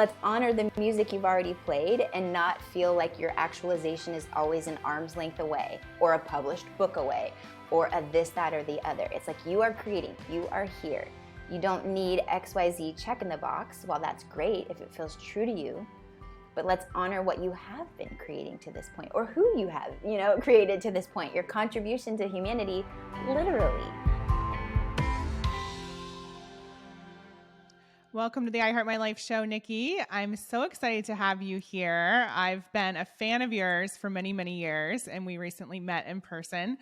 let's honor the music you've already played and not feel like your actualization is always an arm's length away or a published book away or a this, that, or the other. It's like you are creating, you are here. You don't need XYZ check in the box. While that's great if it feels true to you, but let's honor what you have been creating to this point, or who you have, created to this point, your contribution to humanity, literally. Welcome to the I Heart My Life show, Nikki. I'm so excited to have you here. I've been a fan of yours for many, many years, and we recently met in person.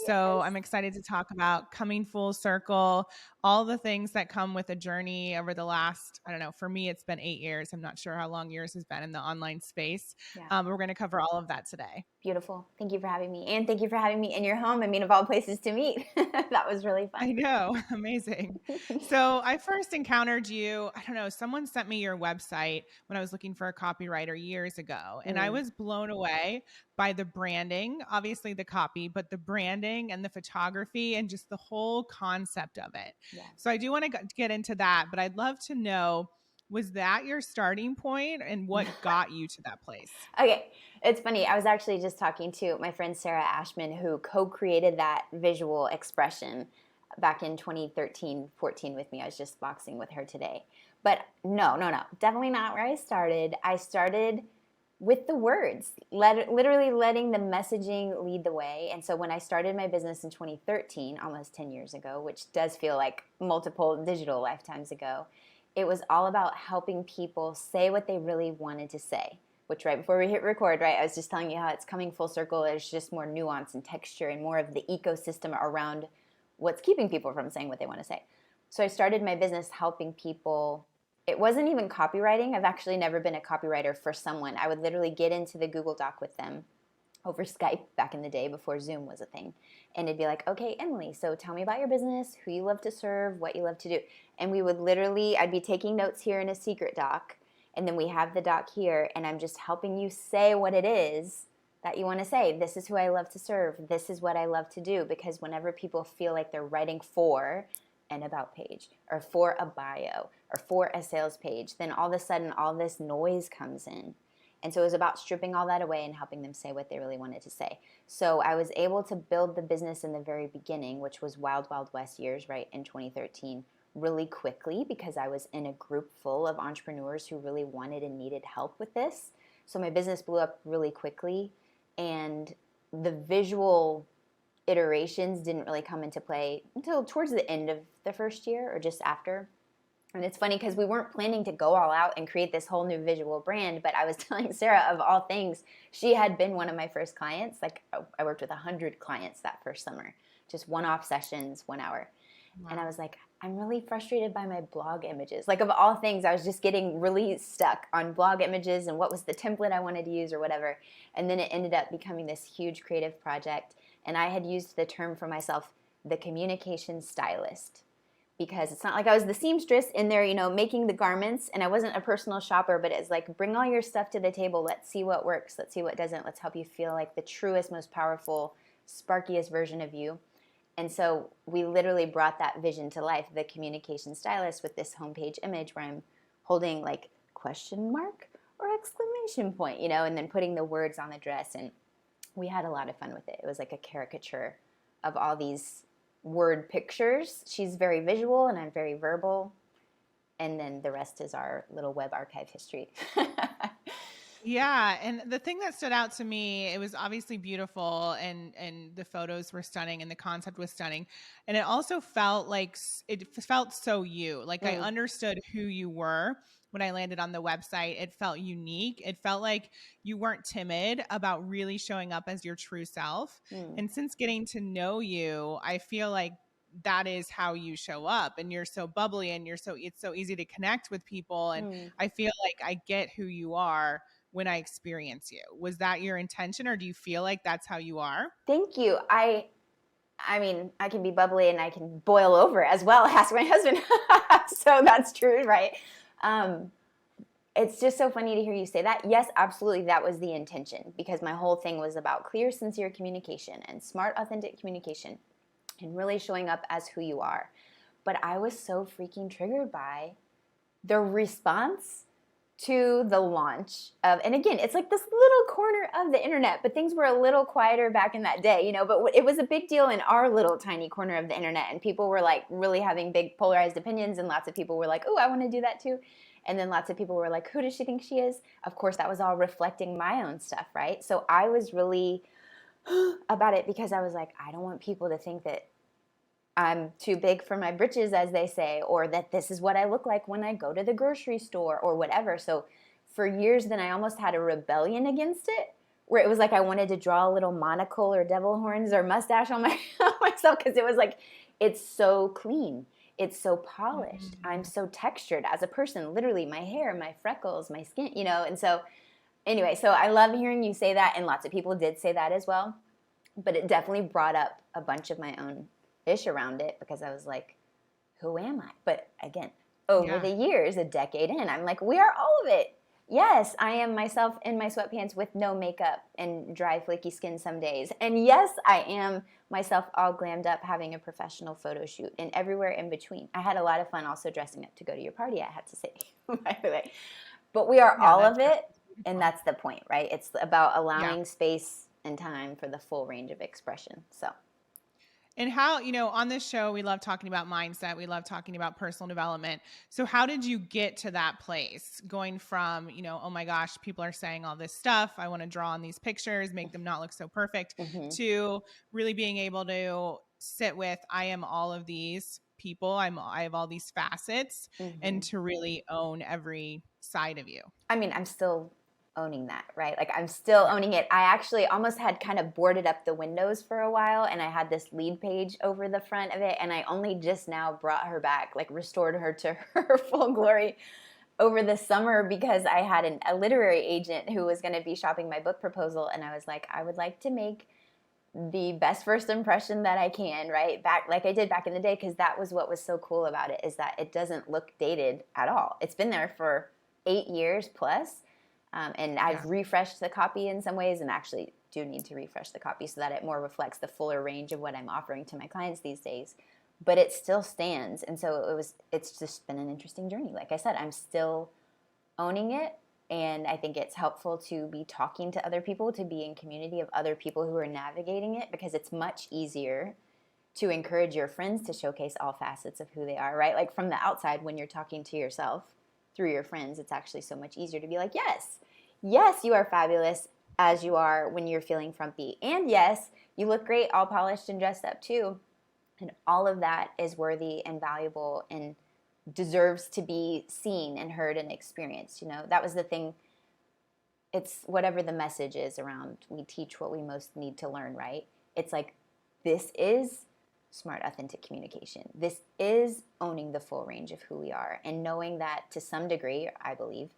So Yes. I'm excited to talk about coming full circle, all the things that come with a journey over the last, I don't know, for me, it's been 8 years. I'm not sure how long yours has been in the online space. Yeah. We're going to cover all of that today. Beautiful. Thank you for having me. And thank you for having me in your home. I mean, of all places to meet. That was really fun. I know. Amazing. So I first encountered you, I don't know, someone sent me your website when I was looking for a copywriter years ago. And I was blown away by the branding, obviously the copy, but the branding and the photography and just the whole concept of it. Yeah. So I do want to get into that, but I'd love to know, was that your starting point and what got you to that place? Okay. It's funny. I was actually just talking to my friend Sarah Ashman, who co-created that visual expression back in 2013-14 with me. I was just boxing with her today. But no. Definitely not where I started. I started with the words, literally letting the messaging lead the way. And so when I started my business in 2013, almost 10 years ago, which does feel like multiple digital lifetimes ago, it was all about helping people say what they really wanted to say, which right before we hit record, right, I was just telling you how it's coming full circle. There's just more nuance and texture and more of the ecosystem around what's keeping people from saying what they want to say. So I started my business helping people. It wasn't even copywriting. I've actually never been a copywriter for someone. I would literally get into the Google Doc with them over Skype back in the day before Zoom was a thing. And it'd be like, okay, Emily, so tell me about your business, who you love to serve, what you love to do. And we would literally, I'd be taking notes here in a secret doc, and then we have the doc here, and I'm just helping you say what it is that you want to say. This is who I love to serve. This is what I love to do. Because whenever people feel like they're writing for an about page or for a bio or for a sales page, then all of a sudden all this noise comes in. And so it was about stripping all that away and helping them say what they really wanted to say. So I was able to build the business in the very beginning, which was Wild Wild West years, right, in 2013, really quickly because I was in a group full of entrepreneurs who really wanted and needed help with this. So my business blew up really quickly, and the visual iterations didn't really come into play until towards the end of the first year or just after. And it's funny because we weren't planning to go all out and create this whole new visual brand, but I was telling Sarah, of all things, she had been one of my first clients. Like I worked with 100 clients that first summer, just one-off sessions, 1 hour. Wow. And I was like, I'm really frustrated by my blog images. Like of all things, I was just getting really stuck on blog images and what was the template I wanted to use or whatever. And then it ended up becoming this huge creative project. And I had used the term for myself, the communication stylist. Because it's not like I was the seamstress in there, making the garments, and I wasn't a personal shopper, but it's like, bring all your stuff to the table. Let's see what works. Let's see what doesn't. Let's help you feel like the truest, most powerful, sparkiest version of you. And so we literally brought that vision to life, the communication stylist, with this homepage image where I'm holding like question mark or exclamation point, and then putting the words on the dress. And we had a lot of fun with it. It was like a caricature of all these word pictures. She's very visual and I'm very verbal. And then the rest is our little web archive history. Yeah. And the thing that stood out to me, it was obviously beautiful and the photos were stunning and the concept was stunning. And it also felt so you. Like I understood who you were when I landed on the website. It felt unique. It felt like you weren't timid about really showing up as your true self. And since getting to know you, I feel like that is how you show up, and you're so bubbly and it's so easy to connect with people. And I feel like I get who you are when I experience you. Was that your intention, or do you feel like that's how you are? Thank you. I mean, I can be bubbly and I can boil over as well. Ask my husband. So that's true, right? It's just so funny to hear you say that. Yes, absolutely, that was the intention, because my whole thing was about clear, sincere communication and smart, authentic communication and really showing up as who you are. But I was so freaking triggered by the response to the launch of, and again, it's like this little corner of the internet, but things were a little quieter back in that day, but it was a big deal in our little tiny corner of the internet, and people were like really having big polarized opinions, and lots of people were like, oh, I want to do that too. And then lots of people were like, who does she think she is? Of course, that was all reflecting my own stuff, right? So I was really about it because I was like, I don't want people to think that I'm too big for my britches, as they say, or that this is what I look like when I go to the grocery store or whatever. So for years, then I almost had a rebellion against it, where it was like I wanted to draw a little monocle or devil horns or mustache on myself, because it was like, it's so clean. It's so polished. I'm so textured as a person, literally my hair, my freckles, my skin, And so anyway, so I love hearing you say that, and lots of people did say that as well. But it definitely brought up a bunch of my own ish around it, because I was like, who am I? But again, over the years, a decade in, I'm like, we are all of it. Yes, I am myself in my sweatpants with no makeup and dry, flaky skin some days. And yes, I am myself all glammed up having a professional photo shoot, and everywhere in between. I had a lot of fun also dressing up to go to your party, I have to say, by the way. But we are all of it, and that's the point, right? It's about allowing space and time for the full range of expression. So. And how, on this show, we love talking about mindset. We love talking about personal development. So how did you get to that place, going from, oh my gosh, people are saying all this stuff, I want to draw on these pictures, make them not look so perfect, to really being able to sit with, I am all of these people, I have all these facets, and to really own every side of you? I mean, I'm still owning that, right? Like, I'm still owning it. I actually almost had kind of boarded up the windows for a while, and I had this lead page over the front of it, and I only just now brought her back, like restored her to her full glory over the summer, because I had a literary agent who was going to be shopping my book proposal, and I was like, I would like to make the best first impression that I can, right? Back like I did back in the day, because that was what was so cool about it, is that it doesn't look dated at all. It's been there for 8 years plus. And I've refreshed the copy in some ways, and actually do need to refresh the copy so that it more reflects the fuller range of what I'm offering to my clients these days. But it still stands. And so it's just been an interesting journey. Like I said, I'm still owning it. And I think it's helpful to be talking to other people, to be in community of other people who are navigating it, because it's much easier to encourage your friends to showcase all facets of who they are, right? Like from the outside, when you're talking to yourself through your friends, it's actually so much easier to be like, yes, you are fabulous as you are when you're feeling frumpy. And yes, you look great all polished and dressed up too. And all of that is worthy and valuable and deserves to be seen and heard and experienced. That was the thing. It's whatever the message is around, we teach what we most need to learn, right? It's like, this is smart, authentic communication. This is owning the full range of who we are, and knowing that to some degree, I believe,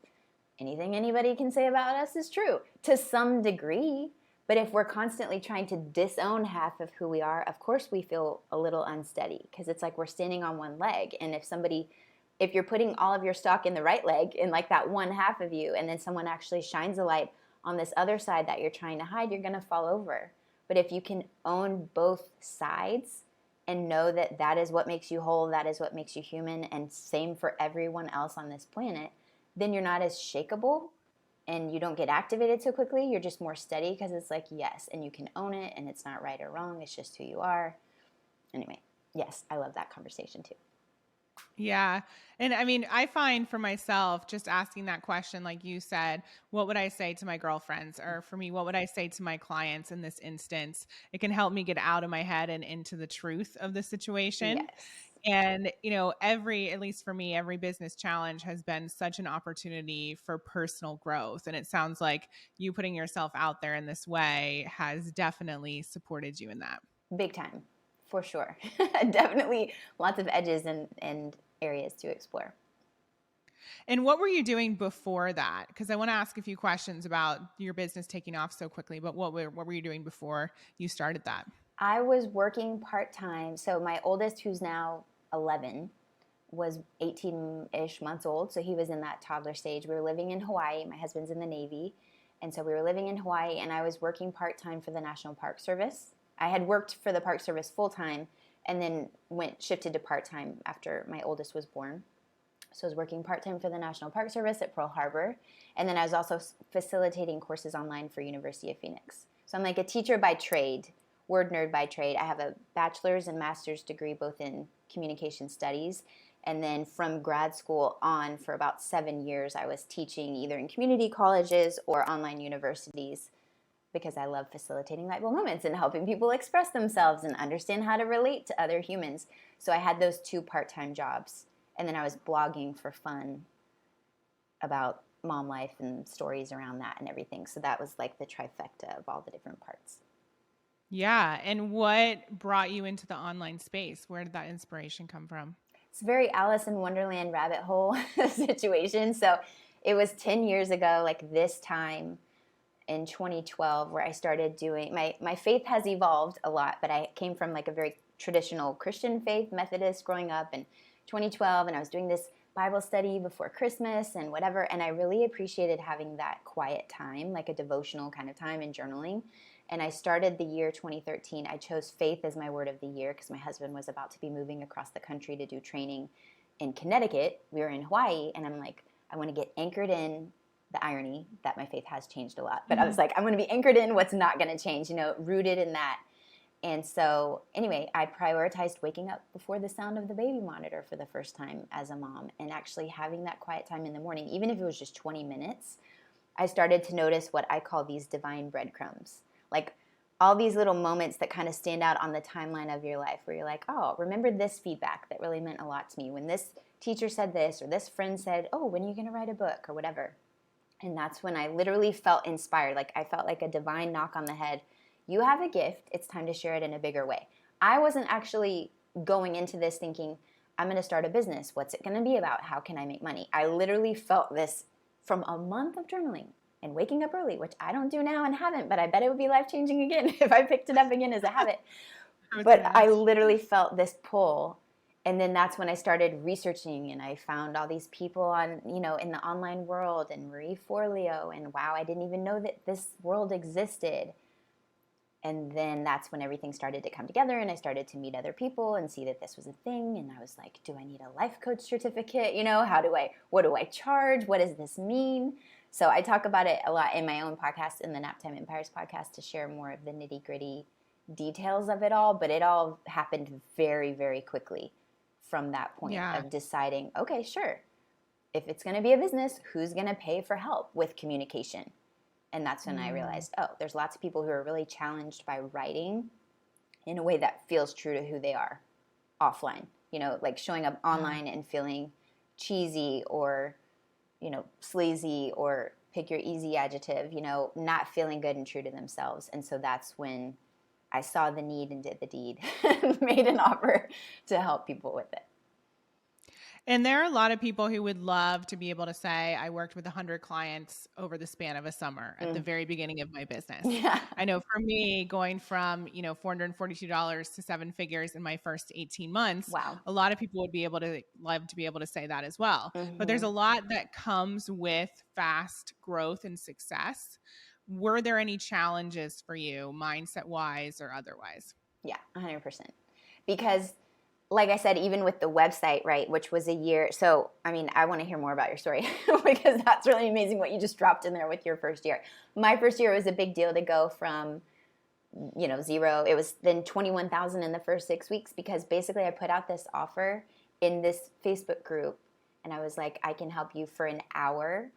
anything anybody can say about us is true to some degree. But if we're constantly trying to disown half of who we are, of course we feel a little unsteady, because it's like we're standing on one leg. And if you're putting all of your stock in the right leg, in like that one half of you, and then someone actually shines a light on this other side that you're trying to hide, you're going to fall over. But if you can own both sides and know that that is what makes you whole, that is what makes you human, and same for everyone else on this planet, then you're not as shakeable, and you don't get activated so quickly. You're just more steady, because it's like, yes, and you can own it, and it's not right or wrong. It's just who you are. Anyway, yes, I love that conversation too. Yeah. And I mean, I find for myself, just asking that question, like you said, what would I say to my girlfriends? Or for me, what would I say to my clients in this instance? It can help me get out of my head and into the truth of the situation. Yes. And, at least for me, every business challenge has been such an opportunity for personal growth. And it sounds like you putting yourself out there in this way has definitely supported you in that. Big time, for sure. Definitely lots of edges and areas to explore. And what were you doing before that? Because I want to ask a few questions about your business taking off so quickly, but what were you doing before you started that? I was working part-time. So my oldest, who's now 11, was 18-ish months old. So he was in that toddler stage. We were living in Hawaii. My husband's in the Navy. And so we were living in Hawaii, and I was working part-time for the National Park Service. I had worked for the Park Service full-time, and then shifted to part-time after my oldest was born. So I was working part-time for the National Park Service at Pearl Harbor. And then I was also facilitating courses online for University of Phoenix. So I'm like a teacher by trade, word nerd by trade. I have a bachelor's and master's degree both in communication studies. And then from grad school on for about 7 years, I was teaching either in community colleges or online universities because I love facilitating lightbulb moments and helping people express themselves and understand how to relate to other humans. So I had those 2 part-time jobs. And then I was blogging for fun about mom life and stories around that and everything. So that was like the trifecta of all the different parts. Yeah. And what brought you into the online space? Where did that inspiration come from? It's a very Alice in Wonderland rabbit hole situation. So it was 10 years ago, like this time in 2012, where I started doing, my faith has evolved a lot, but I came from like a very traditional Christian faith, Methodist growing up in 2012, and I was doing this Bible study before Christmas and whatever, and I really appreciated having that quiet time, like a devotional kind of time and journaling. And I started the year 2013. I chose faith as my word of the year because my husband was about to be moving across the country to do training in Connecticut. We were in Hawaii, and I'm like, I want to get anchored in the irony that my faith has changed a lot. But I was like, I'm going to be anchored in what's not going to change, rooted in that. And so anyway, I prioritized waking up before the sound of the baby monitor for the first time as a mom and actually having that quiet time in the morning, even if it was just 20 minutes. I started to notice what I call these divine breadcrumbs, like all these little moments that kind of stand out on the timeline of your life where you're like, oh, remember this feedback that really meant a lot to me when this teacher said this or this friend said, oh, when are you going to write a book or whatever. And that's when I literally felt inspired. Like I felt like a divine knock on the head. You have a gift. It's time to share it in a bigger way. I wasn't actually going into this thinking, I'm going to start a business. What's it going to be about? How can I make money? I literally felt this from a month of journaling and waking up early, which I don't do now and haven't, but I bet it would be life-changing again if I picked it up again as a habit. But I literally felt this pull. And then that's when I started researching, and I found all these people on, in the online world, and Marie Forleo, and wow, I didn't even know that this world existed. And then that's when everything started to come together, and I started to meet other people and see that this was a thing. And I was like, do I need a life coach certificate? What do I charge? What does this mean? So I talk about it a lot in my own podcast, in the Naptime Empires podcast, to share more of the nitty gritty details of it all. But it all happened very, very quickly from that point of deciding, okay, sure, if it's going to be a business, who's going to pay for help with communication? And that's when I realized, oh, there's lots of people who are really challenged by writing in a way that feels true to who they are offline, like showing up online and feeling cheesy or, sleazy, or pick your easy adjective, not feeling good and true to themselves. And so that's when I saw the need and did the deed and made an offer to help people with it. And there are a lot of people who would love to be able to say, I worked with 100 clients over the span of a summer at the very beginning of my business. Yeah. I know for me, going from, $442 to 7 figures in my first 18 months, wow, a lot of people would love to be able to say that as well. But there's a lot that comes with fast growth and success. Were there any challenges for you, mindset-wise or otherwise? Yeah, 100%. Because like I said, even with the website, right, which was a year. So, I want to hear more about your story because that's really amazing what you just dropped in there with your first year. My first year, it was a big deal to go from, 0. It was then 21,000 in the first 6 weeks because basically I put out this offer in this Facebook group and I was like, I can help you for an hour,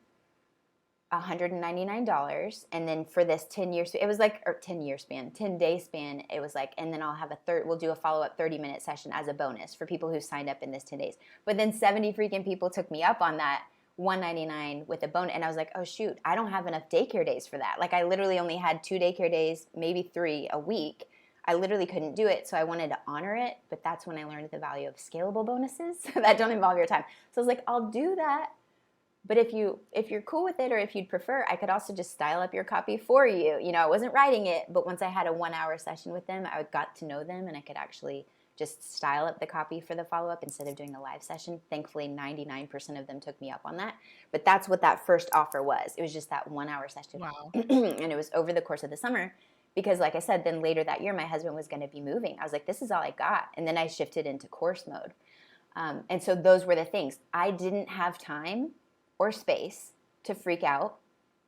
$199, and then for this 10-year, it was like, or 10-year span, 10-day span, it was like, and then I'll have we'll do a follow-up 30-minute session as a bonus for people who signed up in this 10 days. But then 70 freaking people took me up on that $199 with a bonus, and I was like, oh shoot, I don't have enough daycare days for that. Like I literally only had 2 daycare days, maybe 3 a week. I literally couldn't do it, so I wanted to honor it, but that's when I learned the value of scalable bonuses that don't involve your time. So I was like, I'll do that. But if you're cool with it, or if you'd prefer, I could also just style up your copy for you. I wasn't writing it, but once I had a 1-hour session with them, I got to know them and I could actually just style up the copy for the follow-up instead of doing a live session. Thankfully, 99% of them took me up on that. But that's what that first offer was. It was just that 1-hour session. Wow. And it was over the course of the summer because, like I said, then later that year, my husband was going to be moving. I was like, this is all I got. And then I shifted into course mode. And so those were the things. I didn't have time or space to freak out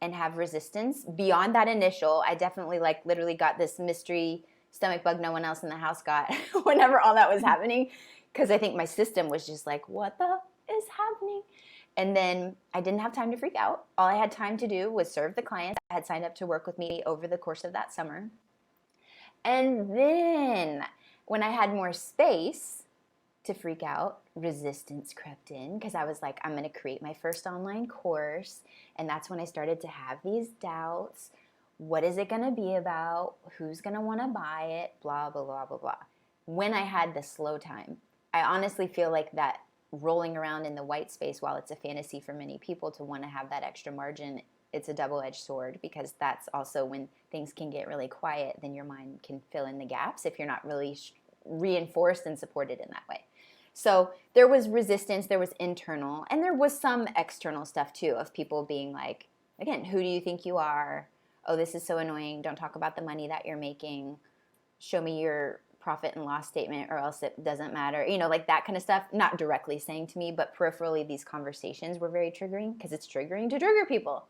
and have resistance beyond that initial. I definitely like literally got this mystery stomach bug no one else in the house got whenever all that was happening, because I think my system was just like, what the is happening? And then I didn't have time to freak out. All I had time to do was serve the clients that had signed up to work with me over the course of that summer. And then when I had more space to freak out, resistance crept in, because I was like, I'm going to create my first online course. And that's when I started to have these doubts. What is it going to be about? Who's going to want to buy it? Blah, blah, blah, blah, blah. When I had the slow time, I honestly feel like that rolling around in the white space, while it's a fantasy for many people to want to have that extra margin, it's a double-edged sword, because that's also when things can get really quiet, then your mind can fill in the gaps if you're not really reinforced and supported in that way. So there was resistance, there was internal, and there was some external stuff too, of people being like, again, who do you think you are? Oh, this is so annoying. Don't talk about the money that you're making. Show me your profit and loss statement or else it doesn't matter. You know, like that kind of stuff. Not directly saying to me, but peripherally these conversations were very triggering, because it's triggering to trigger people.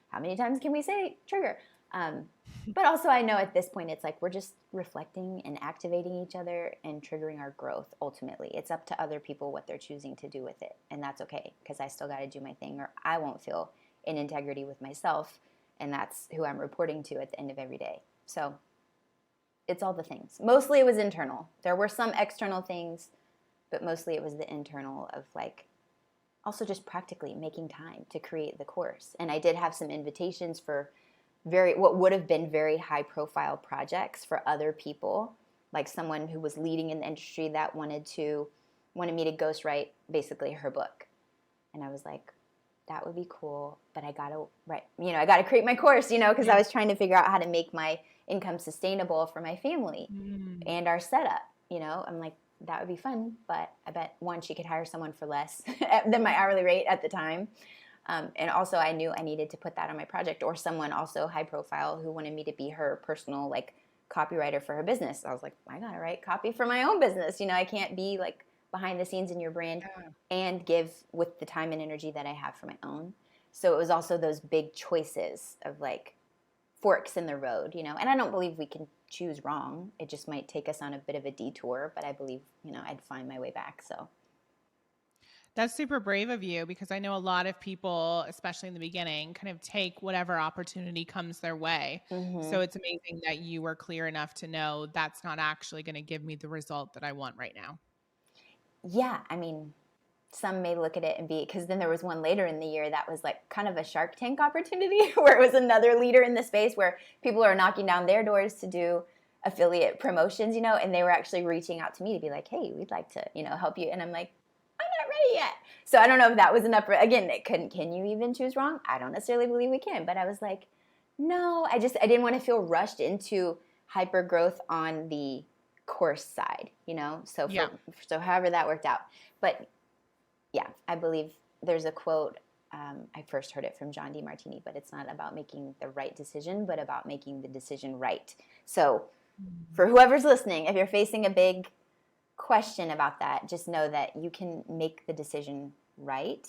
How many times can we say trigger? But also I know at this point it's like we're just reflecting and activating each other and triggering our growth ultimately. It's up to other people what they're choosing to do with it. And that's okay, because I still got to do my thing, or I won't feel in integrity with myself. And that's who I'm reporting to at the end of every day. So it's all the things. Mostly it was internal. There were some external things, but mostly it was the internal of like also just practically making time to create the course. And I did have some invitations for what would have been very high profile projects for other people, like someone who was leading in the industry that wanted me to ghostwrite basically her book. And I was like, that would be cool, but I gotta create my course, because I was trying to figure out how to make my income sustainable for my family and our setup. I'm like, that would be fun, but I bet one, she could hire someone for less than my hourly rate at the time. And also I knew I needed to put that on my project, or someone also high profile who wanted me to be her personal like copywriter for her business. I was like, I gotta write copy for my own business. I can't be like behind the scenes in your brand and give with the time and energy that I have for my own. So it was also those big choices of like forks in the road, and I don't believe we can choose wrong. It just might take us on a bit of a detour, but I believe, I'd find my way back. So that's super brave of you, because I know a lot of people, especially in the beginning, kind of take whatever opportunity comes their way. Mm-hmm. So it's amazing that you were clear enough to know that's not actually going to give me the result that I want right now. Yeah. I mean, some may look at it and because then there was one later in the year that was like kind of a Shark Tank opportunity where it was another leader in the space where people are knocking down their doors to do affiliate promotions, and they were actually reaching out to me to be like, hey, we'd like to, help you. And I'm like, I'm not ready yet. So I don't know if that was enough. Again, can you even choose wrong? I don't necessarily believe we can, but I was like, no, I didn't want to feel rushed into hyper growth on the course side, so however that worked out. But yeah, I believe there's a quote. I first heard it from John DeMartini, but it's not about making the right decision, but about making the decision right. So for whoever's listening, if you're facing a big question about that, just know that you can make the decision right,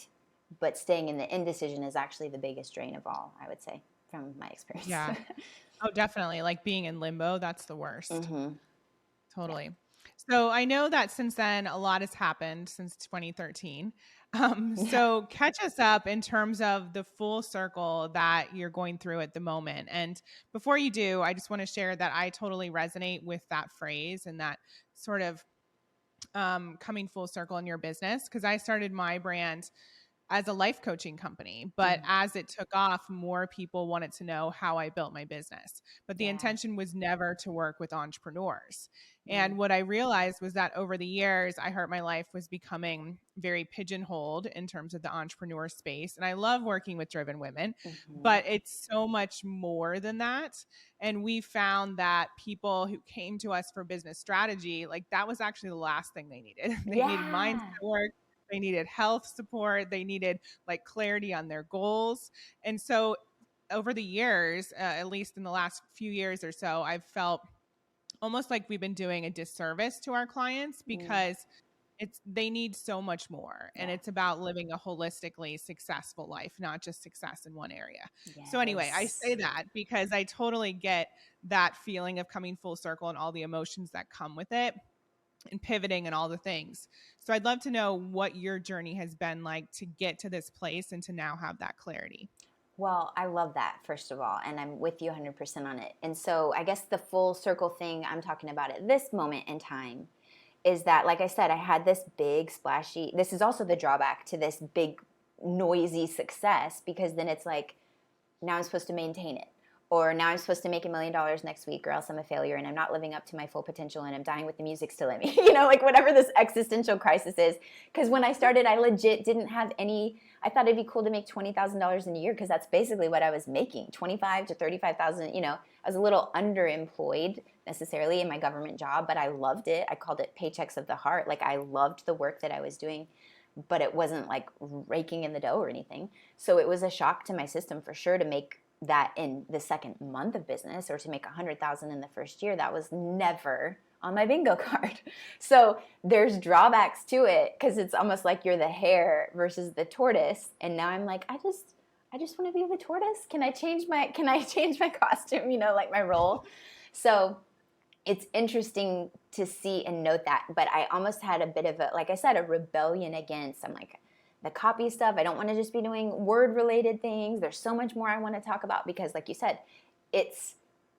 but staying in the indecision is actually the biggest drain of all, I would say, from my experience. Yeah. Oh, definitely. Like being in limbo, that's the worst. Mm-hmm. Totally. Yeah. So I know that since then, a lot has happened since 2013. So catch us up in terms of the full circle that you're going through at the moment. And before you do, I just want to share that I totally resonate with that phrase and that sort of coming full circle in your business, because I started my brand as a life coaching company, but as it took off, more people wanted to know how I built my business. But the intention was never to work with entrepreneurs. And what I realized was that over the years, I heard my life was becoming very pigeonholed in terms of the entrepreneur space. And I love working with driven women, but it's so much more than that. And we found that people who came to us for business strategy, like that was actually the last thing they needed. They needed mindset work. They needed health support. They needed like clarity on their goals. And so over the years, at least in the last few years or so, I've felt almost like we've been doing a disservice to our clients, because they need so much more. And Yeah. it's about living a holistically successful life, not just success in one area. So anyway, I Yes. say that because I totally get that feeling of coming full circle and all the emotions that come with it and pivoting and all the things. So I'd love to know what your journey has been like to get to this place and to now have that clarity. Well, I love that, first of all, and I'm with you 100% on it. And so I guess the full circle thing I'm talking about at this moment in time is that, like I said, I had this big splashy, this is also the drawback to this big noisy success, because then it's like, now I'm supposed to maintain it. Or now I'm supposed to make $1 million next week, or else I'm a failure and I'm not living up to my full potential and I'm dying with the music still in me. Like whatever this existential crisis is. Because when I started, I legit didn't have any. I thought it'd be cool to make $20,000 in a year, because that's basically what I was making, 25 to 35,000. I was a little underemployed necessarily in my government job, but I loved it. I called it paychecks of the heart. Like I loved the work that I was doing, but it wasn't like raking in the dough or anything. So it was a shock to my system for sure to make that in the second month of business, or to make 100,000 in the first year. That was never on my bingo card. So there's drawbacks to it, because it's almost like you're the hare versus the tortoise. And now I'm like, I just want to be the tortoise. Can I change my costume, like my role? So it's interesting to see and note that. But I almost had a bit of a, like I said, a rebellion against, I'm like, the copy stuff. I don't want to just be doing word related things. There's so much more I want to talk about, because like you said, it's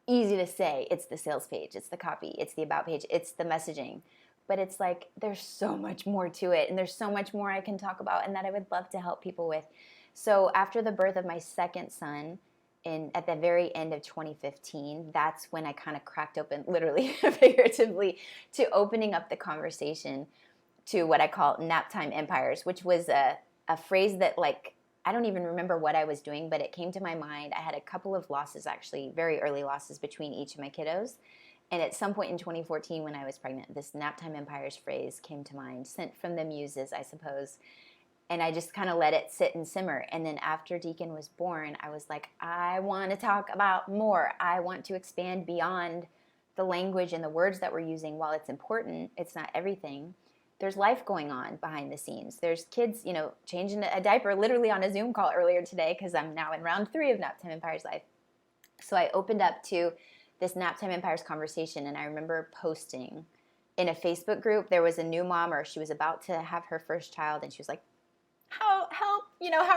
easy to say it's the sales page, it's the copy, it's the about page, it's the messaging. But it's like, there's so much more to it, and there's so much more I can talk about and that I would love to help people with. So after the birth of my second son, at the very end of 2015, that's when I kind of cracked open, literally, figuratively, to opening up the conversation to what I call Naptime Empires, which was a phrase that, like, I don't even remember what I was doing, but it came to my mind. I had a couple of losses, actually, very early losses between each of my kiddos. And at some point in 2014, when I was pregnant, this Naptime Empires phrase came to mind, sent from the muses, I suppose. And I just kind of let it sit and simmer. And then after Deacon was born, I was like, I want to talk about more. I want to expand beyond the language and the words that we're using. While it's important, it's not everything. There's life going on behind the scenes. There's kids, changing a diaper literally on a Zoom call earlier today, because I'm now in round 3 of Naptime Empire's life. So I opened up to this Naptime Empire's conversation, and I remember posting in a Facebook group. There was a new mom, or she was about to have her first child, and she was like, help, how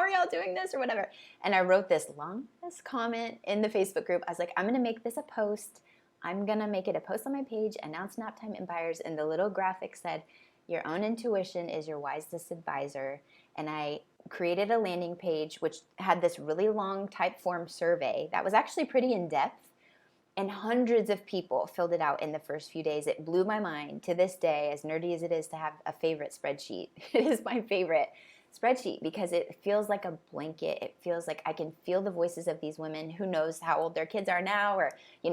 are y'all doing this, or whatever. And I wrote this longest comment in the Facebook group. I was like, I'm going to make this a post. I'm going to make it a post on my page, announce Naptime Empires, and the little graphic said, your own intuition is your wisest advisor. And I created a landing page which had this really long type form survey that was actually pretty in depth, and hundreds of people filled it out in the first few days. It blew my mind. To this day, as nerdy as it is to have a favorite spreadsheet, it is my favorite spreadsheet, because it feels like a blanket. It feels like I can feel the voices of these women. Who knows how old their kids are now, or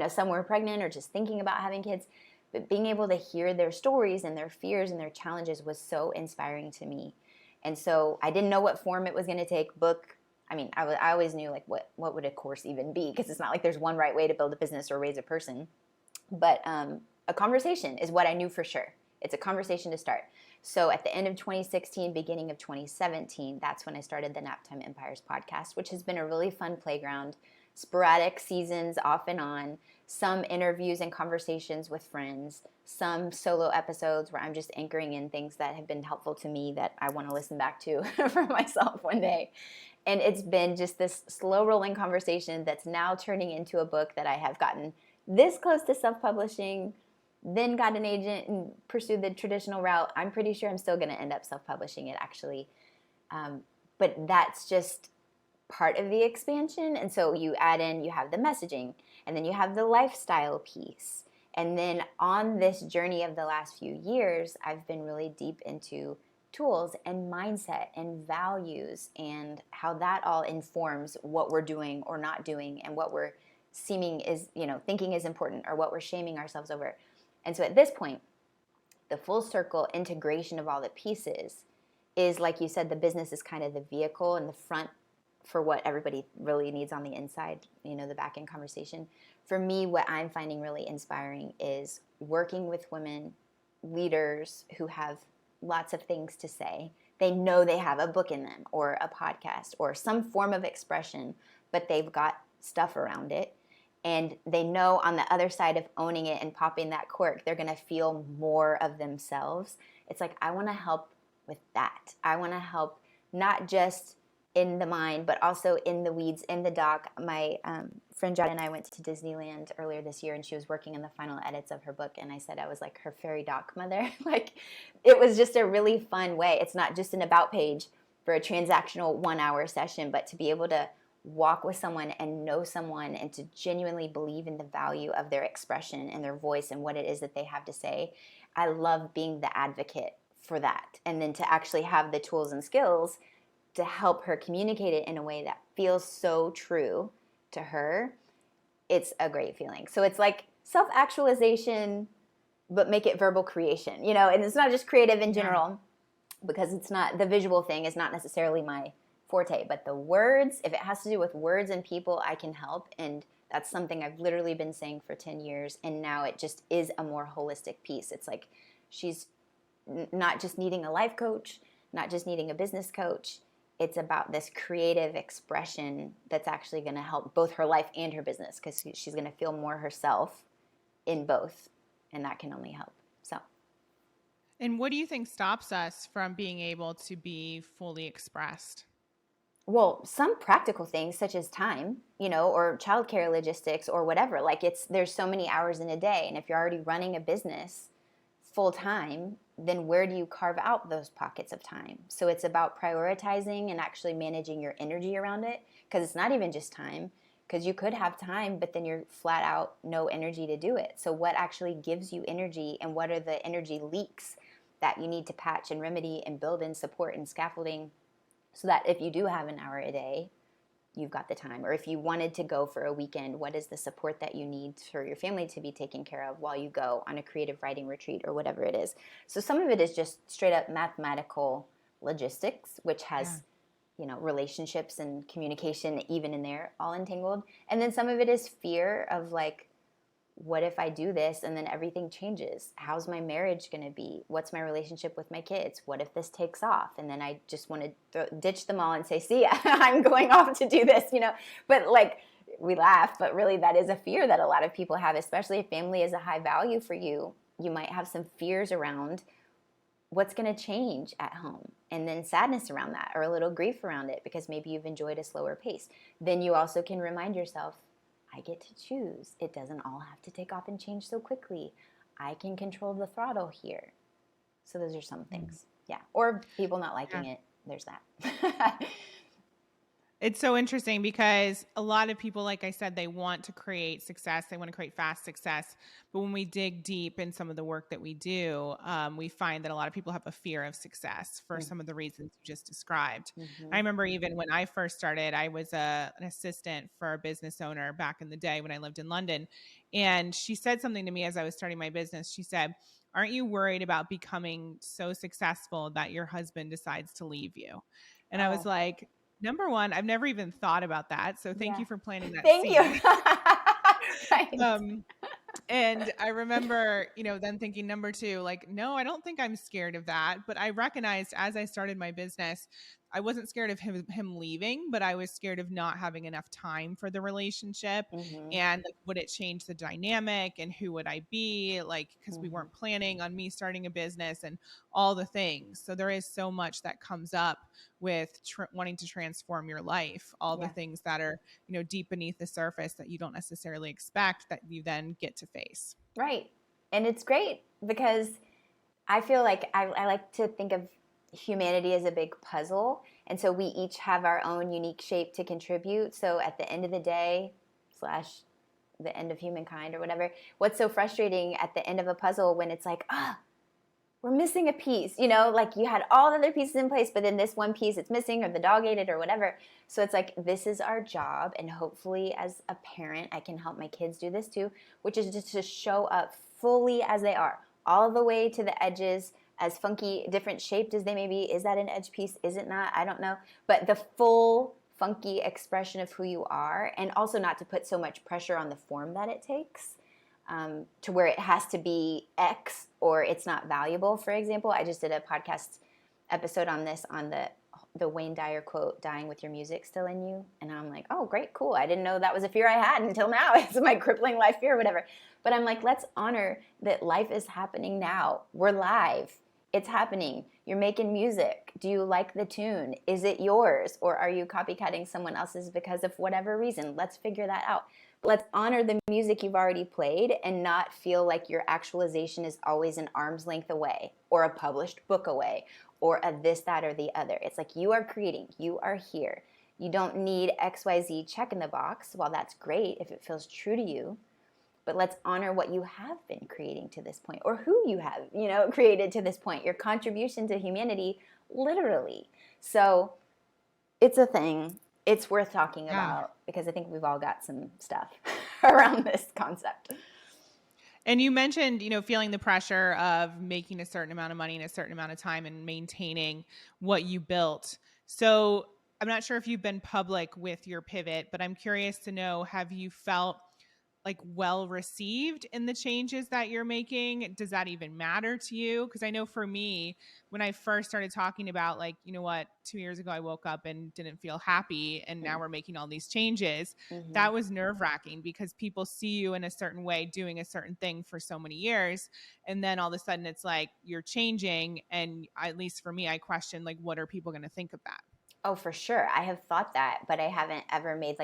some were pregnant or just thinking about having kids. But being able to hear their stories and their fears and their challenges was so inspiring to me. And so I didn't know what form it was going to take. Book. I mean, I always knew, like, what would a course even be? Because it's not like there's one right way to build a business or raise a person. But a conversation is what I knew for sure. It's a conversation to start. So at the end of 2016, beginning of 2017, that's when I started the Naptime Empires podcast, which has been a really fun playground. Sporadic seasons off and on, some interviews and conversations with friends, some solo episodes where I'm just anchoring in things that have been helpful to me that I want to listen back to for myself one day. And it's been just this slow rolling conversation that's now turning into a book that I have gotten this close to self-publishing, then got an agent and pursued the traditional route. I'm pretty sure I'm still going to end up self-publishing it, actually. But that's just part of the expansion. And so you add in, you have the messaging, and then you have the lifestyle piece. And then on this journey of the last few years, I've been really deep into tools and mindset and values, and how that all informs what we're doing or not doing, and what we're thinking is important, or what we're shaming ourselves over. And so at this point, the full circle integration of all the pieces is, like you said, the business is kind of the vehicle and the front for what everybody really needs on the inside, the back end conversation. For me, what I'm finding really inspiring is working with women, leaders who have lots of things to say. They know they have a book in them or a podcast or some form of expression, but they've got stuff around it. And they know on the other side of owning it and popping that cork, they're going to feel more of themselves. It's like, I want to help with that. I want to help not just in the mind, but also in the weeds, in the doc. My friend Jada and I went to Disneyland earlier this year, and she was working on the final edits of her book. And I said I was like her fairy doc mother. Like, it was just a really fun way. It's not just an about page for a transactional 1 hour session, but to be able to walk with someone and know someone and to genuinely believe in the value of their expression and their voice and what it is that they have to say. I love being the advocate for that. And then to actually have the tools and skills to help her communicate it in a way that feels so true to her. It's a great feeling. So it's like self-actualization, but make it verbal creation, you know, and it's not just creative in general, because it's not, the visual thing is not necessarily my forte, but the words, if it has to do with words and people, I can help. And that's something I've literally been saying for 10 years. And now it just is a more holistic piece. It's like, she's not just needing a life coach, not just needing a business coach. It's about this creative expression that's actually going to help both her life and her business, because she's going to feel more herself in both. And that can only help. So. And what do you think stops us from being able to be fully expressed? Well, some practical things such as time, you know, or childcare logistics or whatever. Like, there's so many hours in a day. And if you're already running a business full time, then where do you carve out those pockets of time? So it's about prioritizing and actually managing your energy around it, because it's not even just time, because you could have time, but then you're flat out no energy to do it. So what actually gives you energy, and what are the energy leaks that you need to patch and remedy and build and support and scaffolding, so that if you do have an hour a day, you've got the time. Or if you wanted to go for a weekend, what is the support that you need for your family to be taken care of while you go on a creative writing retreat or whatever it is. So some of it is just straight up mathematical logistics, which has, you know, relationships and communication even in there all entangled. And then some of it is fear of like, what if I do this and then everything changes? How's my marriage going to be? What's my relationship with my kids? What if this takes off? And then I just want to ditch them all and say, see ya, I'm going off to do this, you know? But like, we laugh, but really that is a fear that a lot of people have, especially if family is a high value for you. You might have some fears around what's going to change at home, and then sadness around that, or a little grief around it because maybe you've enjoyed a slower pace. Then you also can remind yourself, I get to choose. It doesn't all have to take off and change so quickly. I can control the throttle here. So those are some things. Yeah. Or people not liking it. There's that. It's so interesting because a lot of people, like I said, they want to create success. They want to create fast success. But when we dig deep in some of the work that we do, we find that a lot of people have a fear of success for some of the reasons you just described. I remember even when I first started, I was an assistant for a business owner back in the day when I lived in London. And she said something to me as I was starting my business. She said, aren't you worried about becoming so successful that your husband decides to leave you? And I was like, number one, I've never even thought about that. So thank you for planting that Thank seed. You. Right. And I remember, you know, then thinking number two, like, no, I don't think I'm scared of that. But I recognized as I started my business, I wasn't scared of him leaving, but I was scared of not having enough time for the relationship. And like, would it change the dynamic, and who would I be? Like, because we weren't planning on me starting a business and all the things. So there is so much that comes up with wanting to transform your life, all the things that are, you know, deep beneath the surface that you don't necessarily expect that you then get to face. Right. And it's great because I feel like I like to think of humanity as a big puzzle. And so we each have our own unique shape to contribute. So at the end of the day, / the end of humankind or whatever, what's so frustrating at the end of a puzzle when it's like, we're missing a piece, you know, like you had all the other pieces in place, but then this one piece it's missing, or the dog ate it or whatever. So it's like, this is our job. And hopefully as a parent, I can help my kids do this too, which is just to show up fully as they are, all the way to the edges, as funky, different shaped as they may be. Is that an edge piece? Is it not? I don't know. But the full funky expression of who you are, and also not to put so much pressure on the form that it takes. to where it has to be X or it's not valuable. For example, I just did a podcast episode on this, on the Wayne Dyer quote, "Dying with your music still in you." And I'm like, oh, great, cool. I didn't know that was a fear I had until now. It's my crippling life fear or whatever. But I'm like, let's honor that life is happening now. We're live. It's happening. You're making music. Do you like the tune? Is it yours? Or are you copycatting someone else's because of whatever reason? Let's figure that out. Let's honor the music you've already played and not feel like your actualization is always an arm's length away or a published book away or a this, that, or the other. It's like you are creating. You are here. You don't need XYZ check in the box. While that's great if it feels true to you, but let's honor what you have been creating to this point, or who you have, created to this point, your contribution to humanity, literally. So it's a thing. It's worth talking about because I think we've all got some stuff around this concept. And you mentioned, feeling the pressure of making a certain amount of money in a certain amount of time and maintaining what you built. So I'm not sure if you've been public with your pivot, but I'm curious to know, have you felt like well received in the changes that you're making? Does that even matter to you? Because I know for me, when I first started talking about 2 years ago, I woke up and didn't feel happy. And now we're making all these changes. Mm-hmm. That was nerve-wracking because people see you in a certain way doing a certain thing for so many years. And then all of a sudden it's like you're changing. And at least for me, I question, what are people going to think of that? Oh, for sure. I have thought that, but I haven't ever made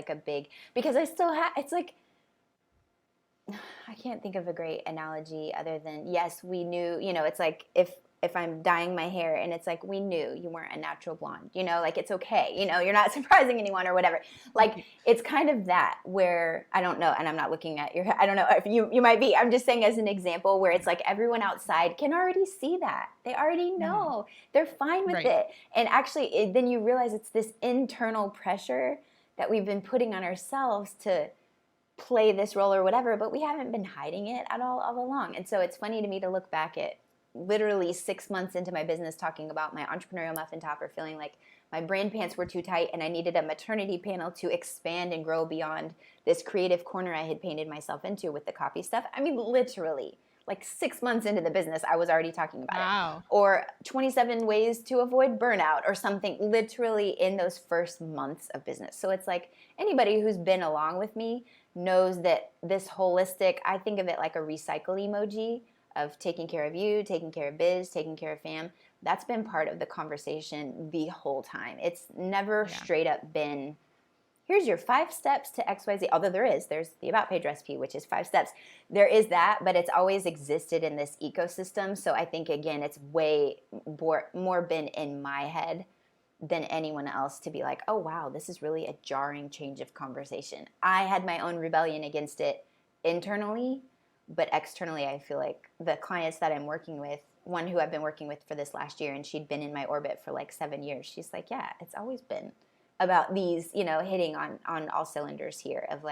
because I still have, it's like, I can't think of a great analogy other than, yes, we knew, it's like if I'm dyeing my hair and it's like, we knew you weren't a natural blonde, it's okay. You're not surprising anyone or whatever. It's kind of that where, I don't know, and I'm not looking at your hair. I don't know if you might be. I'm just saying as an example where it's like everyone outside can already see that. They already know. Mm-hmm. They're fine with it. And actually, then you realize it's this internal pressure that we've been putting on ourselves to play this role or whatever, but we haven't been hiding it at all along. And so it's funny to me to look back at literally 6 months into my business talking about my entrepreneurial muffin topper, feeling like my brain pants were too tight and I needed a maternity panel to expand and grow beyond this creative corner I had painted myself into with the copy stuff. I mean, literally, 6 months into the business, I was already talking about it. Or 27 ways to avoid burnout or something, literally in those first months of business. So it's like anybody who's been along with me knows that this holistic, I think of it like a recycle emoji of taking care of you, taking care of biz, taking care of fam. That's been part of the conversation the whole time. It's never straight up been, here's your 5 steps to XYZ. Although there's the About Page recipe, which is 5 steps. There is that, but it's always existed in this ecosystem. So I think, again, it's way more been in my head than anyone else to be like, oh, wow, this is really a jarring change of conversation. I had my own rebellion against it internally, but externally, I feel like the clients that I'm working with, one who I've been working with for this last year, and she'd been in my orbit for 7 years, she's like, yeah, it's always been about these, hitting on all cylinders here of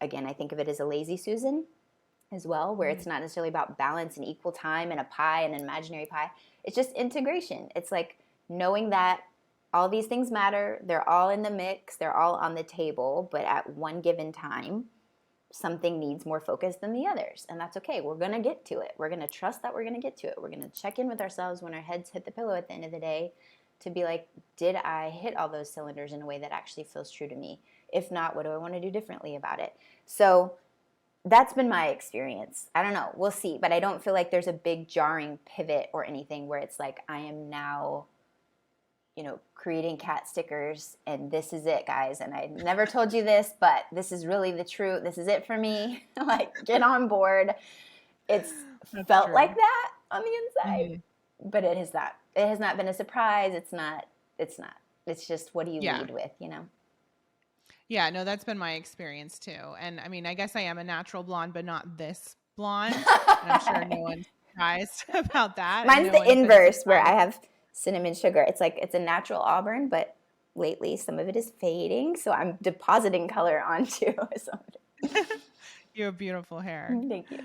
again, I think of it as a lazy Susan as well, where it's not necessarily about balance and equal time and a pie and an imaginary pie. It's just integration. It's knowing that all these things matter. They're all in the mix. They're all on the table. But at one given time, something needs more focus than the others. And that's okay. We're going to get to it. We're going to trust that we're going to get to it. We're going to check in with ourselves when our heads hit the pillow at the end of the day to be like, did I hit all those cylinders in a way that actually feels true to me? If not, what do I want to do differently about it? So that's been my experience. I don't know. We'll see. But I don't feel like there's a big jarring pivot or anything where it's like I am now creating cat stickers and this is it, guys. And I never told you this, but this is really the truth. This is it for me. Get on board. It's felt like that on the inside, but it has not been a surprise. It's not. It's just, what do you lead with, Yeah, no, that's been my experience too. And I mean, I guess I am a natural blonde, but not this blonde. And I'm sure no one's surprised about that. Mine's the inverse, where I have cinnamon sugar. It's it's a natural auburn, but lately some of it is fading, so I'm depositing color onto some of it. You have beautiful hair. Thank you.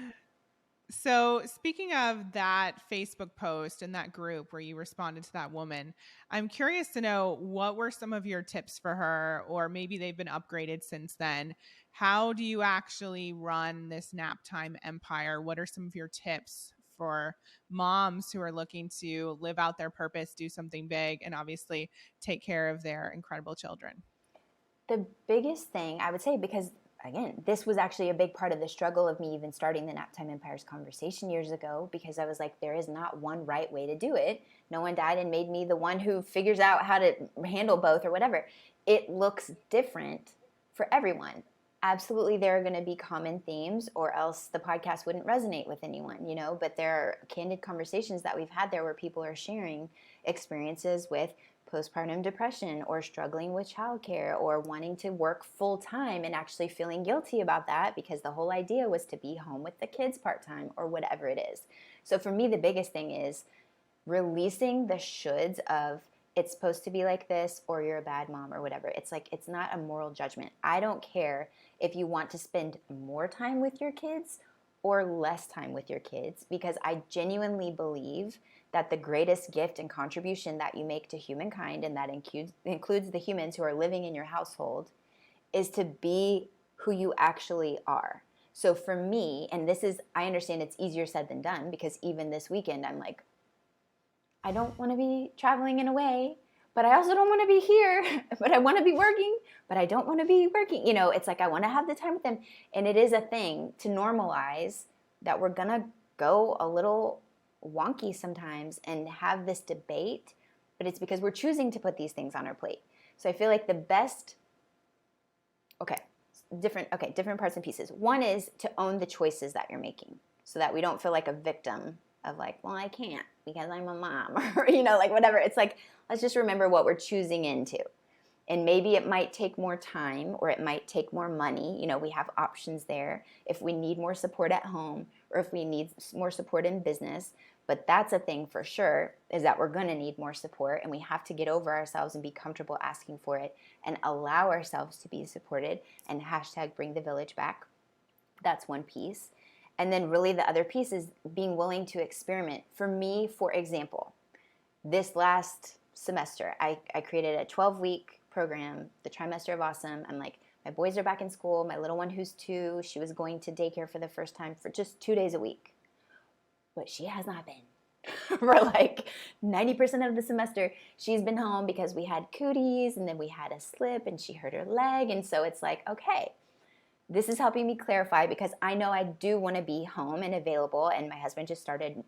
So, speaking of that Facebook post and that group where you responded to that woman, I'm curious to know what were some of your tips for her, or maybe they've been upgraded since then. How do you actually run this Naptime empire? What are some of your tips for moms who are looking to live out their purpose, do something big, and obviously take care of their incredible children? The biggest thing I would say, because again, this was actually a big part of the struggle of me even starting the Naptime Empires conversation years ago, because I was like, there is not one right way to do it. No one died and made me the one who figures out how to handle both or whatever. It looks different for everyone. Absolutely, there are going to be common themes, or else the podcast wouldn't resonate with anyone, you know. But there are candid conversations that we've had there where people are sharing experiences with postpartum depression, or struggling with childcare, or wanting to work full time and actually feeling guilty about that because the whole idea was to be home with the kids part time, or whatever it is. So for me, the biggest thing is releasing the shoulds of it's supposed to be like this, or you're a bad mom, or whatever. It's like, it's not a moral judgment. I don't care if you want to spend more time with your kids or less time with your kids, because I genuinely believe that the greatest gift and contribution that you make to humankind, and that includes the humans who are living in your household, is to be who you actually are. So for me, and this is, I understand it's easier said than done, because even this weekend, I'm like, I don't want to be traveling in a way, but I also don't want to be here, but I want to be working, but I don't want to be working. You know, it's like I want to have the time with them. And it is a thing to normalize that we're going to go a little wonky sometimes and have this debate, but it's because we're choosing to put these things on our plate. So I feel like the best, different parts and pieces. One is to own the choices that you're making, so that we don't feel like a victim of like, well, I can't because I'm a mom, or, you know, like whatever. It's like, let's just remember what we're choosing into. And maybe it might take more time, or it might take more money. You know, we have options there if we need more support at home, or if we need more support in business. But that's a thing for sure, is that we're going to need more support, and we have to get over ourselves and be comfortable asking for it and allow ourselves to be supported, and hashtag bring the village back. That's one piece. And then really the other piece is being willing to experiment. For me, for example, this last semester, I created a 12-week program, the Trimester of Awesome. I'm like, my boys are back in school. My little one, who's 2, she was going to daycare for the first time for just 2 days a week. But she has not been. For like 90% of the semester, she's been home because we had cooties, and then we had a slip, and she hurt her leg. And so it's like, okay, this is helping me clarify, because I know I do want to be home and available. And my husband just started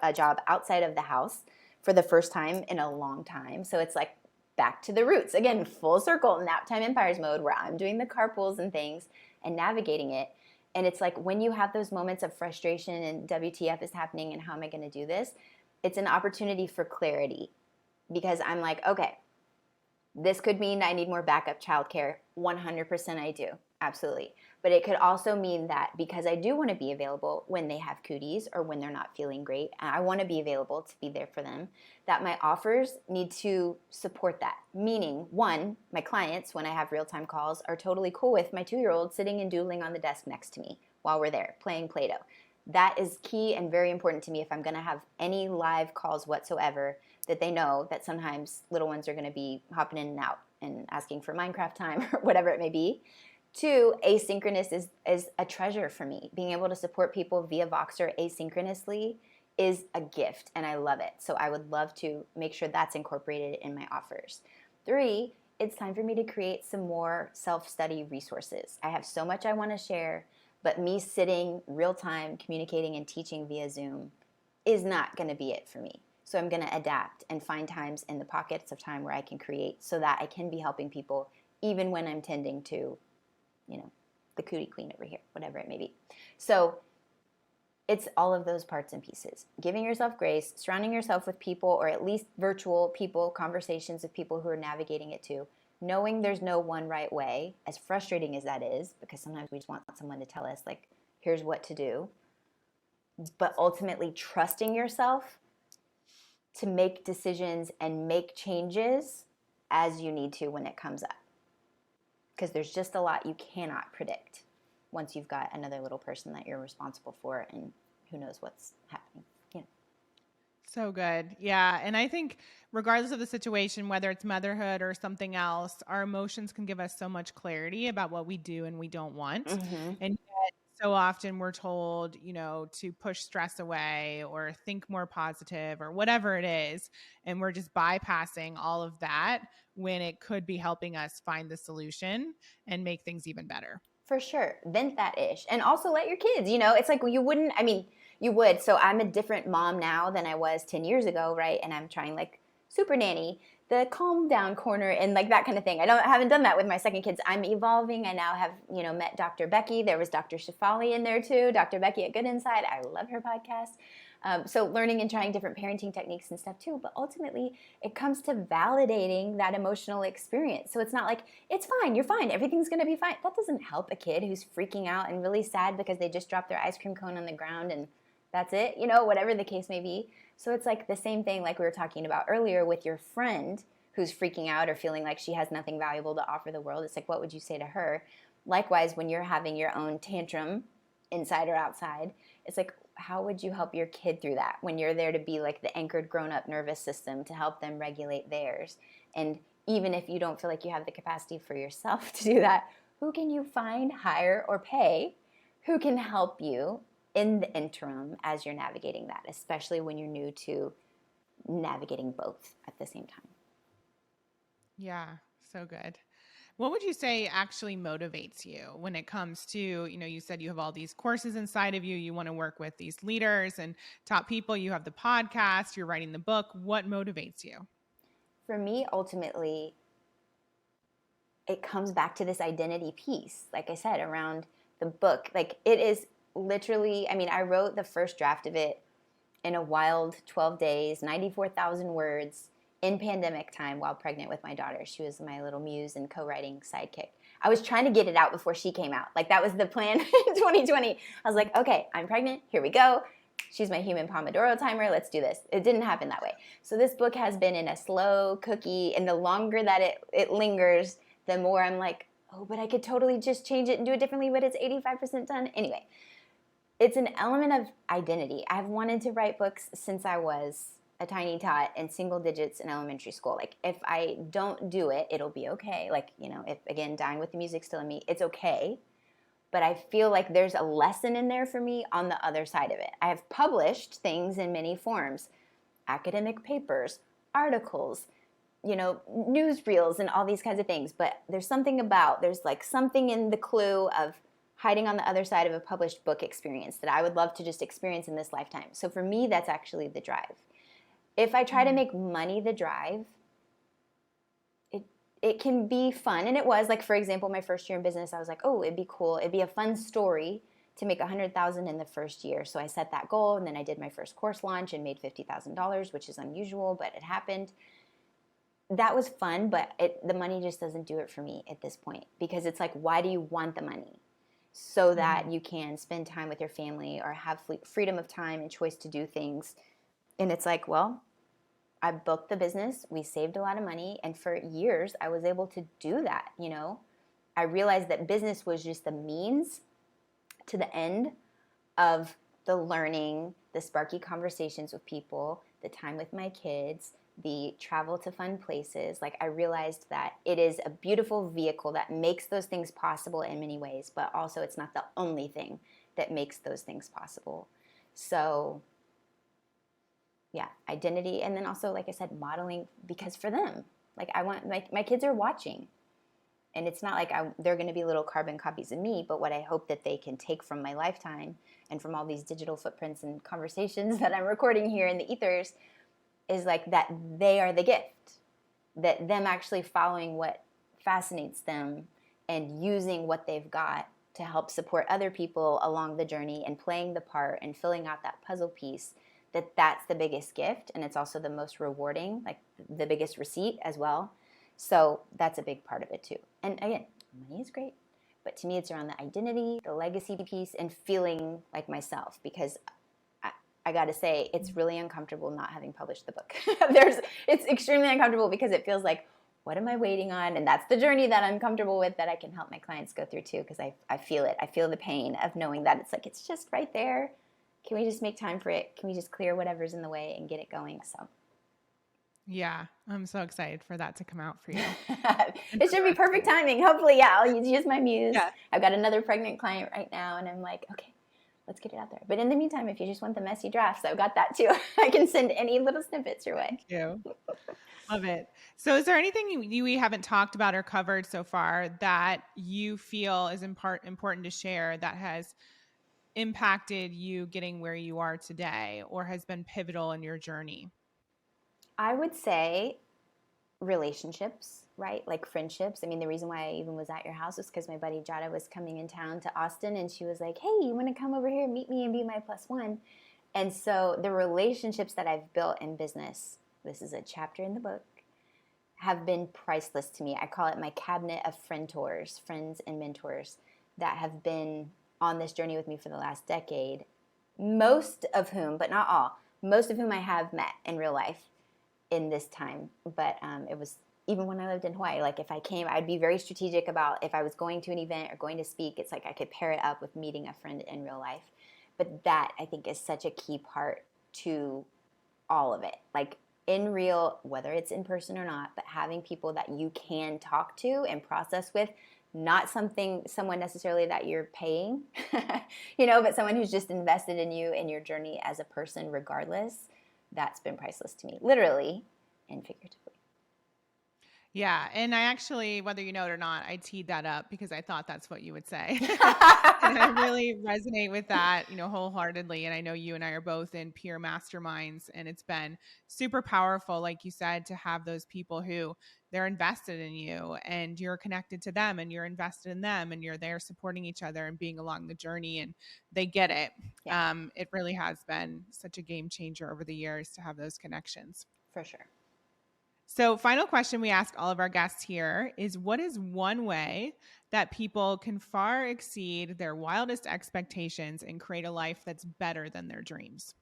a job outside of the house for the first time in a long time. So it's like back to the roots. Again, full circle, Naptime Empires mode, where I'm doing the carpools and things and navigating it. And it's like, when you have those moments of frustration and WTF is happening and how am I going to do this? It's an opportunity for clarity, because I'm like, okay, this could mean I need more backup childcare. 100% I do. Absolutely. But it could also mean that because I do want to be available when they have cooties or when they're not feeling great, and I want to be available to be there for them, that my offers need to support that. Meaning, one, my clients, when I have real-time calls, are totally cool with my 2-year-old sitting and doodling on the desk next to me while we're there playing Play-Doh. That is key and very important to me if I'm going to have any live calls whatsoever, that they know that sometimes little ones are going to be hopping in and out and asking for Minecraft time or whatever it may be. 2, asynchronous is a treasure for me. Being able to support people via Voxer asynchronously is a gift, and I love it. So I would love to make sure that's incorporated in my offers. 3, it's time for me to create some more self-study resources. I have so much I want to share, but me sitting real-time, communicating and teaching via Zoom is not going to be it for me. So I'm going to adapt and find times in the pockets of time where I can create, so that I can be helping people even when I'm tending to, you know, the cootie queen over here, whatever it may be. So it's all of those parts and pieces. Giving yourself grace, surrounding yourself with people, or at least virtual people, conversations with people who are navigating it too. Knowing there's no one right way, as frustrating as that is, because sometimes we just want someone to tell us, like, here's what to do. But ultimately trusting yourself to make decisions and make changes as you need to when it comes up. Because there's just a lot you cannot predict once you've got another little person that you're responsible for and who knows what's happening. Yeah. So good. Yeah. And I think regardless of the situation, whether it's motherhood or something else, our emotions can give us so much clarity about what we do and we don't want. Mm-hmm. And yet so often we're told, to push stress away or think more positive or whatever it is. And we're just bypassing all of that when it could be helping us find the solution and make things even better. For sure. Vent that ish. And also let your kids, it's like you wouldn't, I mean, you would. So I'm a different mom now than I was 10 years ago, right? And I'm trying like super nanny, the calm down corner and like that kind of thing. I haven't done that with my second kids. I'm evolving. I now have, met Dr. Becky. There was Dr. Shafali in there too. Dr. Becky at Good Inside. I love her podcast. So learning and trying different parenting techniques and stuff too. But ultimately, it comes to validating that emotional experience. So it's not like, it's fine, you're fine, everything's going to be fine. That doesn't help a kid who's freaking out and really sad because they just dropped their ice cream cone on the ground and that's it, whatever the case may be. So it's like the same thing like we were talking about earlier with your friend who's freaking out or feeling like she has nothing valuable to offer the world. It's like, what would you say to her? Likewise, when you're having your own tantrum, inside or outside, it's like, how would you help your kid through that when you're there to be like the anchored grown-up nervous system to help them regulate theirs? And even if you don't feel like you have the capacity for yourself to do that, who can you find, hire, or pay who can help you in the interim as you're navigating that, especially when you're new to navigating both at the same time? Yeah, so good. What would you say actually motivates you when it comes to, you said you have all these courses inside of you, you want to work with these leaders and top people, you have the podcast, you're writing the book. What motivates you? For me, ultimately, it comes back to this identity piece, like I said, around the book. Like it is literally, I mean, I wrote the first draft of it in a wild 12 days, 94,000 words in pandemic time while pregnant with my daughter. She was my little muse and co-writing sidekick. I was trying to get it out before she came out. Like that was the plan in 2020. I was like, okay, I'm pregnant. Here we go. She's my human Pomodoro timer. Let's do this. It didn't happen that way. So this book has been in a slow cookie, and the longer that it lingers, the more I'm like, oh, but I could totally just change it and do it differently, but it's 85% done. Anyway, it's an element of identity. I've wanted to write books since I was a tiny tot in single digits in elementary school. Like if I don't do it, it'll be okay. Like, if again, dying with the music still in me, it's okay. But I feel like there's a lesson in there for me on the other side of it. I have published things in many forms, academic papers, articles, newsreels and all these kinds of things. But there's like something in the clue of hiding on the other side of a published book experience that I would love to just experience in this lifetime. So for me, that's actually the drive. If I try to make money the drive, it can be fun. And it was like, for example, my first year in business, I was like, oh, it'd be cool. It'd be a fun story to make $100,000 in the first year. So I set that goal, and then I did my first course launch and made $50,000, which is unusual, but it happened. That was fun, but the money just doesn't do it for me at this point, because it's like, why do you want the money? So that you can spend time with your family or have freedom of time and choice to do things. And it's like, well, I built the business, we saved a lot of money, and for years I was able to do that, I realized that business was just the means to the end of the learning, the sparky conversations with people, the time with my kids, the travel to fun places. Like I realized that it is a beautiful vehicle that makes those things possible in many ways, but also it's not the only thing that makes those things possible. So yeah, identity. And then also, like I said, modeling, because for them, like I want, my kids are watching, and it's not like they're going to be little carbon copies of me, but what I hope that they can take from my lifetime and from all these digital footprints and conversations that I'm recording here in the ethers is like that they are the gift, that them actually following what fascinates them and using what they've got to help support other people along the journey and playing the part and filling out that puzzle piece, that's the biggest gift, and it's also the most rewarding, like the biggest receipt as well. So that's a big part of it too. And again, money is great, but to me it's around the identity, the legacy piece, and feeling like myself, because I got to say, it's really uncomfortable not having published the book. It's extremely uncomfortable because it feels like, what am I waiting on? And that's the journey that I'm comfortable with, that I can help my clients go through too, because I feel it. I feel the pain of knowing that it's like, it's just right there. can we just make time for it? Can we just clear whatever's in the way and get it going? So Yeah, I'm so excited for that to come out for you. it should be perfect timing. Hopefully, yeah, I'll use my muse. Yeah. I've got another pregnant client right now, and I'm like, okay, let's get it out there. But in the meantime, if you just want the messy drafts, I've got that too. I can send any little snippets your way. Thank you. Love it. So is there anything we haven't talked about or covered so far that you feel is important to share that has impacted you getting where you are today or has been pivotal in your journey? I would say relationships, right? Like friendships. I mean, the reason why I even was at your house was because my buddy Jada was coming in town to Austin, and she was like, hey, you want to come over here, meet me and be my +1? And so the relationships that I've built in business, this is a chapter in the book, have been priceless to me. I call it my cabinet of friendtors, friends and mentors that have been on this journey with me for the last decade. Most of whom, but not all, most of whom I have met in real life in this time. But it was even when I lived in Hawaii, like if I came, I'd be very strategic about if I was going to an event or going to speak, it's like I could pair it up with meeting a friend in real life. But that, I think, is such a key part to all of it. Like in real, whether it's in person or not, but having people that you can talk to and process with, not someone necessarily that you're paying, but someone who's just invested in you and your journey as a person regardless. That's been priceless to me, literally and figuratively. Yeah. And I actually, whether you know it or not, I teed that up because I thought that's what you would say. And I really resonate with that, wholeheartedly. And I know you and I are both in peer masterminds, and it's been super powerful, like you said, to have those people who they're invested in you and you're connected to them and you're invested in them and you're there supporting each other and being along the journey, and they get it. Yeah. It really has been such a game changer over the years to have those connections. For sure. So, final question we ask all of our guests here is, what is one way that people can far exceed their wildest expectations and create a life that's better than their dreams?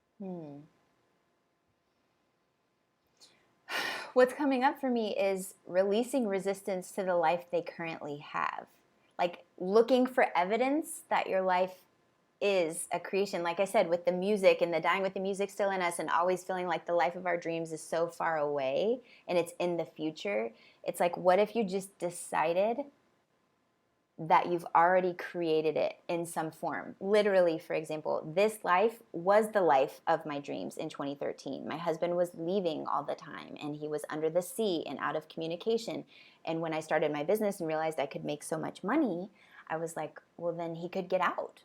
What's coming up for me is releasing resistance to the life they currently have. Like looking for evidence that your life is a creation. Like I said, with the music and the dying with the music still in us and always feeling like the life of our dreams is so far away and it's in the future. It's like, what if you just decided that you've already created it in some form? Literally, for example, this life was the life of my dreams in 2013. My husband was leaving all the time and he was under the sea and out of communication. And when I started my business and realized I could make so much money, I was like, well, then he could get out.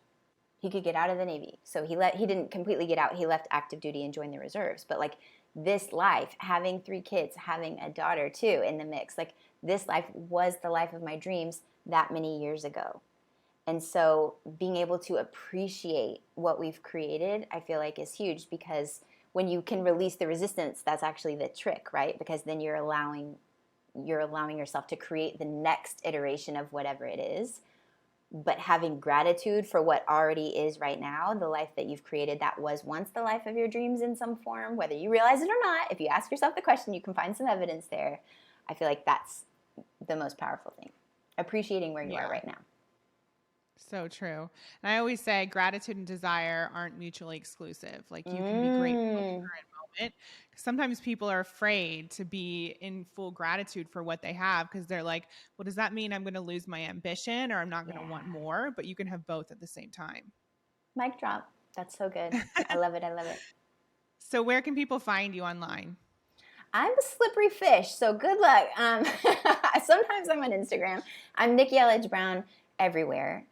He could get out of the Navy. So he didn't completely get out. He left active duty and joined the reserves. But like this life, having 3 kids, having a daughter too in the mix, like this life was the life of my dreams that many years ago. And so being able to appreciate what we've created, I feel like is huge, because when you can release the resistance, that's actually the trick, right? Because then you're allowing yourself to create the next iteration of whatever it is. But having gratitude for what already is right now, the life that you've created that was once the life of your dreams in some form, whether you realize it or not, if you ask yourself the question, you can find some evidence there. I feel like that's the most powerful thing. Appreciating where you are right now. So true. And I always say gratitude and desire aren't mutually exclusive. Like you can be grateful in the current moment. Sometimes people are afraid to be in full gratitude for what they have because they're like, well, does that mean I'm going to lose my ambition or I'm not going to want more? But you can have both at the same time. Mic drop. That's so good. I love it. I love it. So where can people find you online? I'm a slippery fish, so good luck. Sometimes I'm on Instagram. I'm Nikki Elledge Brown everywhere.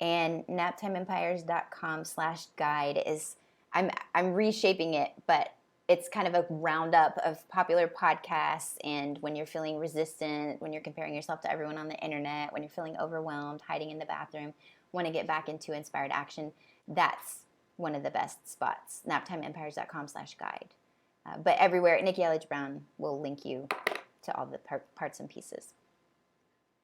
And naptimeempires.com/guide is, I'm reshaping it, but it's kind of a roundup of popular podcasts. And when you're feeling resistant, when you're comparing yourself to everyone on the internet, when you're feeling overwhelmed, hiding in the bathroom, want to get back into inspired action, that's one of the best spots. naptimeempires.com/guide. But everywhere, Nikki Elledge Brown will link you to all the parts and pieces.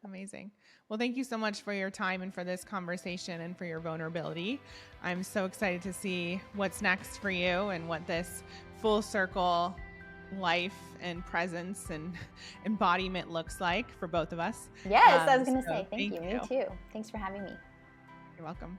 Amazing. Well, thank you so much for your time and for this conversation and for your vulnerability. I'm so excited to see what's next for you and what this full circle life and presence and embodiment looks like for both of us. Yes, I was going to say thank you. Me too. Thanks for having me. You're welcome.